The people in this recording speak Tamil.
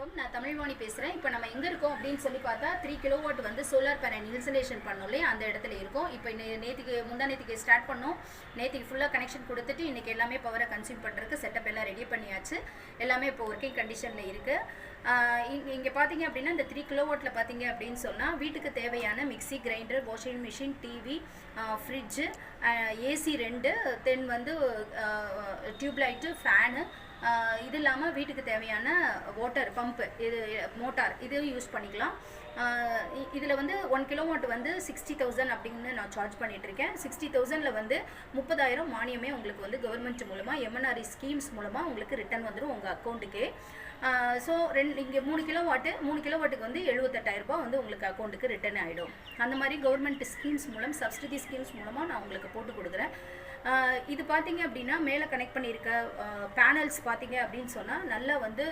வணக்கம், நான் தமிழ்வாணி பேசுகிறேன். இப்போ நம்ம எங்கே இருக்கோம் அப்படின்னு சொல்லி பார்த்தா 3 கிலோவாட் வந்து சோலார் பேனல் இன்ஸ்டலேஷன் பண்ணோம் இல்லையா, அந்த இடத்துல இருக்கோம். இப்போ நேற்றுக்கு ஸ்டார்ட் பண்ணோம். நேற்றுக்கு ஃபுல்லாக கனெக்ஷன் கொடுத்துட்டு இன்றைக்கி எல்லாமே பவரை கன்சியூம் பண்ணுறதுக்கு செட்டப் எல்லாம் ரெடி பண்ணியாச்சு. எல்லாமே இப்போ ஒர்க்கிங் கண்டிஷனில் இருக்குது. இங்கே பார்த்தீங்க அப்படின்னா இந்த 3 கிலோவாட்டில் பார்த்தீங்க அப்படின்னு சொன்னால் வீட்டுக்கு தேவையான mixie, grinder, washing machine, TV, fridge, AC 2, தென் வந்து டியூப்லைட்டு, ஃபேனு, இது இல்லாமல் வீட்டுக்கு தேவையான வாட்டர் பம்பு, இது மோட்டார், இது யூஸ் பண்ணிக்கலாம். இதில் வந்து 1 கிலோவாட் வந்து 60,000 அப்படின்னு நான் சார்ஜ் பண்ணிகிட்ருக்கேன். 60,000ல் வந்து 30,000 மானியமே உங்களுக்கு வந்து கவர்மெண்ட் மூலமாக எம்என்ஆர்இ ஸ்கீம்ஸ் மூலமாக உங்களுக்கு ரிட்டர்ன் வந்துடும் உங்கள் அக்கௌண்ட்டுக்கே. ஸோ இங்கே 3 கிலோவாட்டுக்கு வந்து 78,000 ரூபாய் வந்து உங்களுக்கு அக்கௌண்ட்டுக்கு ரிட்டர்ன் ஆகிடும். அந்த மாதிரி கவர்மெண்ட் ஸ்கீம்ஸ் மூலம், சப்சிடி ஸ்கீம்ஸ் மூலமாக நான் உங்களுக்கு போட்டு கொடுக்குறேன். இது பார்த்தீங்க அப்படின்னா மேலே கனெக்ட் பண்ணியிருக்க பேனல்ஸ் பார்த்தீங்க அப்படின்னு சொன்னால் நல்லா வந்து